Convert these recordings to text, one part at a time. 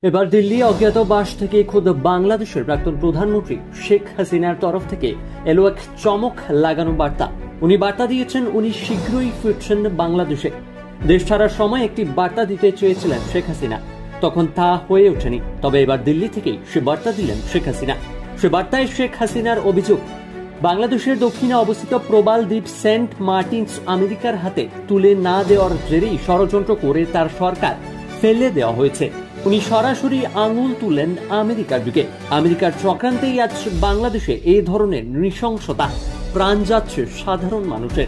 এবার দিল্লি অজ্ঞাতবাস থেকে খোদ বাংলাদেশের প্রাক্তন প্রধানমন্ত্রী শেখ হাসিনার তরফ থেকে এলো এক চমক লাগানো বার্তা। উনি বার্তা দিয়েছেন উনি শীঘ্রই ফিরছেন বাংলাদেশে। দেশ ছাড়ার সময় একটি বার্তা দিতে চেয়েছিলেন শেখ হাসিনা, তখন তা হয়ে ওঠেনি। তবে এবার দিল্লি থেকেই সে বার্তা দিলেন শেখ হাসিনা। সে বার্তায় শেখ হাসিনার অভিযোগ, বাংলাদেশের দক্ষিণে অবস্থিত প্রবাল দ্বীপ সেন্ট মার্টিনস আমেরিকার হাতে তুলে না দেওয়ার জেরেই ষড়যন্ত্র করে তার সরকার ফেলে দেওয়া হয়েছে। উনি সরাসরি আঙুল তুলেন আমেরিকার দিকে। আমেরিকার চক্রান্তেই আজ বাংলাদেশে এই ধরনের নৃশংসতা, প্রাণ যাচ্ছে সাধারণ মানুষের।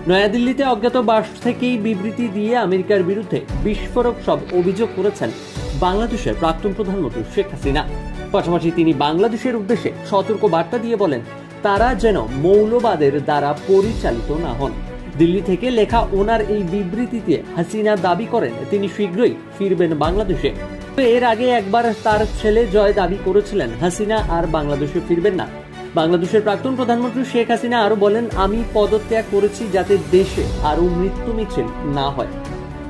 নয়াদিল্লিতে অজ্ঞাতবাস থেকেই বিবৃতি দিয়ে আমেরিকার বিরুদ্ধে বিস্ফোরক সব অভিযোগ করেছেন বাংলাদেশের প্রাক্তন প্রধানমন্ত্রী শেখ হাসিনা। পাশাপাশি তিনি বাংলাদেশের উদ্দেশ্যে সতর্ক বার্তা দিয়ে বলেন, তারা যেন মৌলবাদের দ্বারা পরিচালিত না হন। দিল্লি থেকে লেখা ওনার এই বিবৃতিতে হাসিনা দাবি করেন তিনি শীঘ্রই ফিরবেন বাংলাদেশে। এর আগে একবার তার ছেলে জয় দাবি করেছিলেন হাসিনা আর বাংলাদেশে ফিরবেন না। বাংলাদেশের প্রাক্তন প্রধানমন্ত্রী শেখ হাসিনা আরো বলেন, আমি পদত্যাগ করেছি যাতে দেশে আরো মৃত্যু মিছিল না হয়।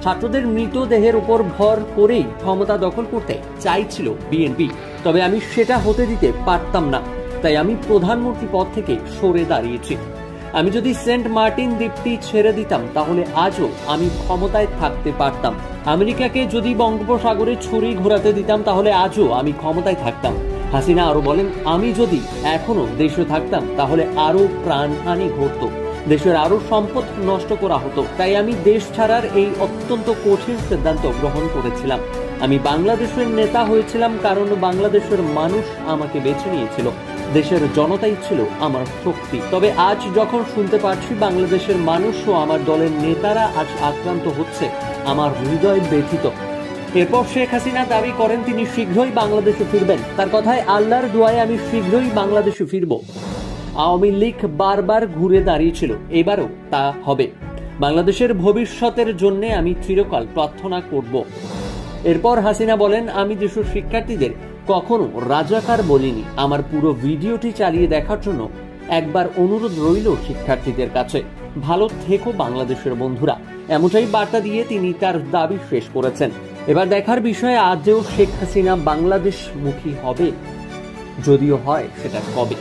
ছাত্রদের মৃতদেহের উপর ভর করেই ক্ষমতা দখল করতে চাইছিল বিএনপি, তবে আমি সেটা হতে দিতে পারতাম না। তাই আমি প্রধানমন্ত্রী পদ থেকে সরে দাঁড়িয়েছি। আমি যদি সেন্ট মার্টিন দ্বীপটি ছেড়ে দিতাম তাহলে আজও আমি ক্ষমতায় থাকতে পারতাম। আমেরিকাকে যদি বঙ্গোপসাগরে ছুরি ঘোরাতে দিতাম তাহলে আজও আমি ক্ষমতায় থাকতাম। হাসিনা আরো বলেন, আমি যদি এখনো দেশে থাকতাম তাহলে আরো প্রাণহানি ঘটতো, দেশের আরো সম্পদ নষ্ট করা হতো। তাই আমি দেশ ছাড়ার এই অত্যন্ত কঠিন সিদ্ধান্ত গ্রহণ করেছিলাম। আমি বাংলাদেশের নেতা হয়েছিলাম কারণ বাংলাদেশের মানুষ আমাকে বেছে নিয়েছিল। দেশের জনতাই ছিল আমার শক্তি। তবে আজ যখন শুনতে পারছি বাংলাদেশের মানুষ ও আমার দলের নেতারা আজ আক্রান্ত হচ্ছে, আমার হৃদয় ব্যথিত। এরপর শেখ হাসিনা দাবি করেন তিনি শীঘ্রই বাংলাদেশে ফিরবেন। তার কথায়, আল্লাহর দোয়ায় আমি শীঘ্রই বাংলাদেশে ফিরব। আওয়ামী লীগ বারবার ঘুরে দাঁড়িয়েছিল, এবারও তা হবে। বাংলাদেশের ভবিষ্যতের জন্য আমি চিরকাল প্রার্থনা করব। এরপর হাসিনা বলেন, আমি দেশের শিক্ষার্থীদের কখনো রাজাকার বলিনি। আমার পুরো ভিডিওটি চালিয়ে দেখার জন্য একবার অনুরোধ রইল শিক্ষার্থীদের কাছে। ভালো থেকো বাংলাদেশের বন্ধুরা। এমনটাই বার্তা দিয়ে তিনি তার দাবি শেষ করেছেন। এবার দেখার বিষয়ে আজও শেখ হাসিনা বাংলাদেশ মুখী হবে, যদিও হয় সেটা কবে,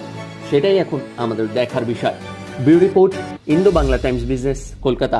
সেটাই এখন আমাদের দেখার বিষয়। Bureau report, Indo Bangla Times business, Kolkata.